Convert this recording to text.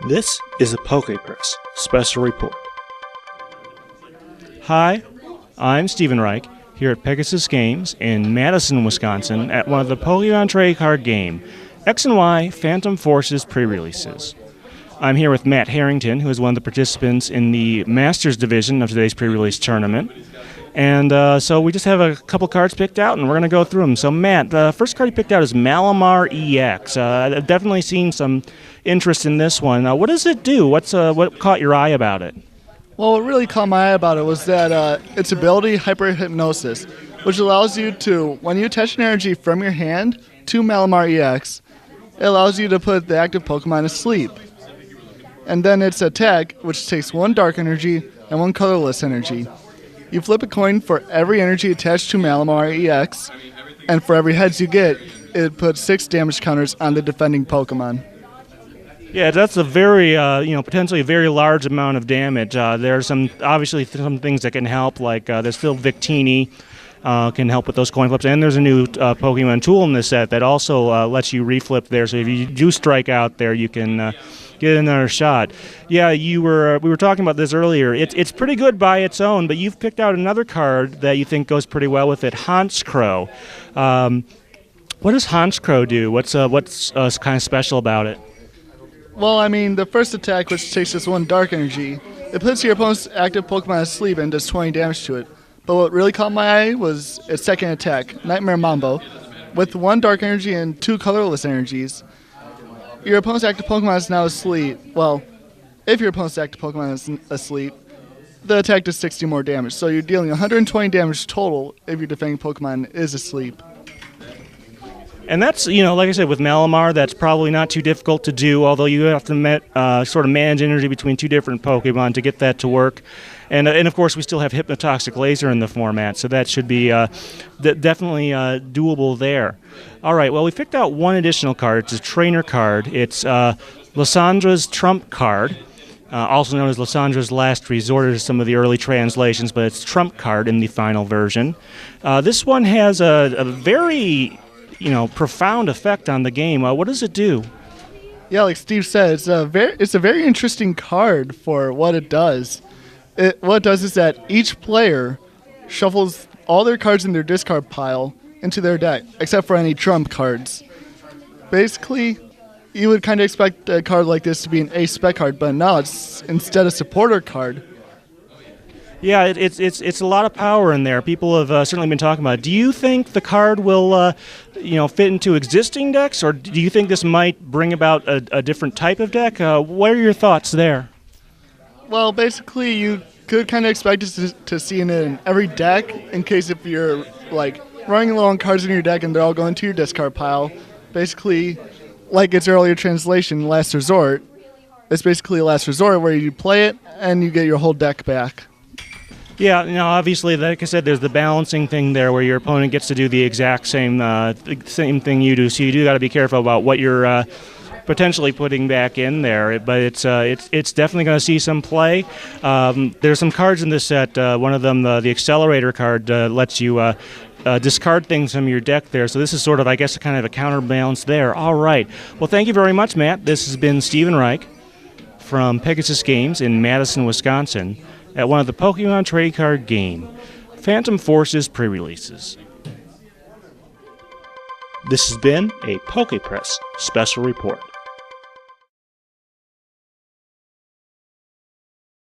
This is a PokePress special report. Hi, I'm Stephen Reich here at Pegasus Games in Madison, Wisconsin at one of the Pokemon trading card game X and Y Phantom Forces pre-releases. I'm here with Matt Harrington, who is one of the participants in the Masters division of today's pre-release tournament. And so we just have a couple cards picked out, and we're going to go through them. So Matt, the first card you picked out is Malamar EX. I've definitely seen some interest in this one. What does it do? What caught your eye about it? Well, what really caught my eye about it was that its ability, Hyper-Hypnosis, which allows you to, when you attach an energy from your hand to Malamar EX, it allows you to put the active Pokemon to sleep. And then its attack, which takes one dark energy and one colorless energy. You flip a coin for every energy attached to Malamar EX, and for every heads you get, it puts 6 damage counters on the defending Pokemon. Yeah, that's a very, potentially a very large amount of damage. There's obviously some things that can help, like there's still Victini can help with those coin flips, and there's a new Pokemon tool in this set that also lets you reflip there. So if you do strike out there, you can get another shot. Yeah, we were talking about this earlier. It's pretty good by its own, but you've picked out another card that you think goes pretty well with it, Honchkrow. What does Honchkrow do? What's kind of special about it? Well, I mean, the first attack, which takes just one dark energy, it puts your opponent's active Pokemon asleep and does 20 damage to it. But what really caught my eye was its second attack, Nightmare Mambo, with 1 dark energy and 2 colorless energies. Your opponent's active Pokemon is now asleep. Well, if your opponent's active Pokemon is asleep, the attack does 60 more damage. So you're dealing 120 damage total if your defending Pokemon is asleep. And that's, like I said, with Malamar, that's probably not too difficult to do, although you have to sort of manage energy between 2 different Pokemon to get that to work. And of course, we still have Hypnotoxic Laser in the format, so that should be definitely doable there. All right, well, we picked out one additional card. It's a trainer card. It's Lesandre's Trump card, also known as Lesandre's Last Resort as some of the early translations, but it's Trump card in the final version. This one has a very profound effect on the game. What does it do? Yeah, like Steve said, it's a very interesting card for what it does. What it does is that each player shuffles all their cards in their discard pile into their deck, except for any trump cards. Basically, you would kind of expect a card like this to be an ace spec card, but no, it's instead a supporter card. Yeah, it's a lot of power in there. People have certainly been talking about it. Do you think the card will, fit into existing decks, or do you think this might bring about a different type of deck? What are your thoughts there? Well, basically, you could kind of expect to see it in every deck, in case if you're running low on cards in your deck and they're all going to your discard pile. Basically, like its earlier translation, Last Resort. It's basically a Last Resort where you play it and you get your whole deck back. Yeah, obviously, like I said, there's the balancing thing there where your opponent gets to do the exact same thing you do. So you do got to be careful about what you're potentially putting back in there. But it's definitely going to see some play. There's some cards in this set. One of them, the Accelerator card, lets you discard things from your deck there. So this is sort of, I guess, kind of a counterbalance there. All right. Well, thank you very much, Matt. This has been Stephen Reich from Pegasus Games in Madison, Wisconsin, at one of the Pokemon trading card game Phantom Forces pre-releases. This has been a PokePress special report.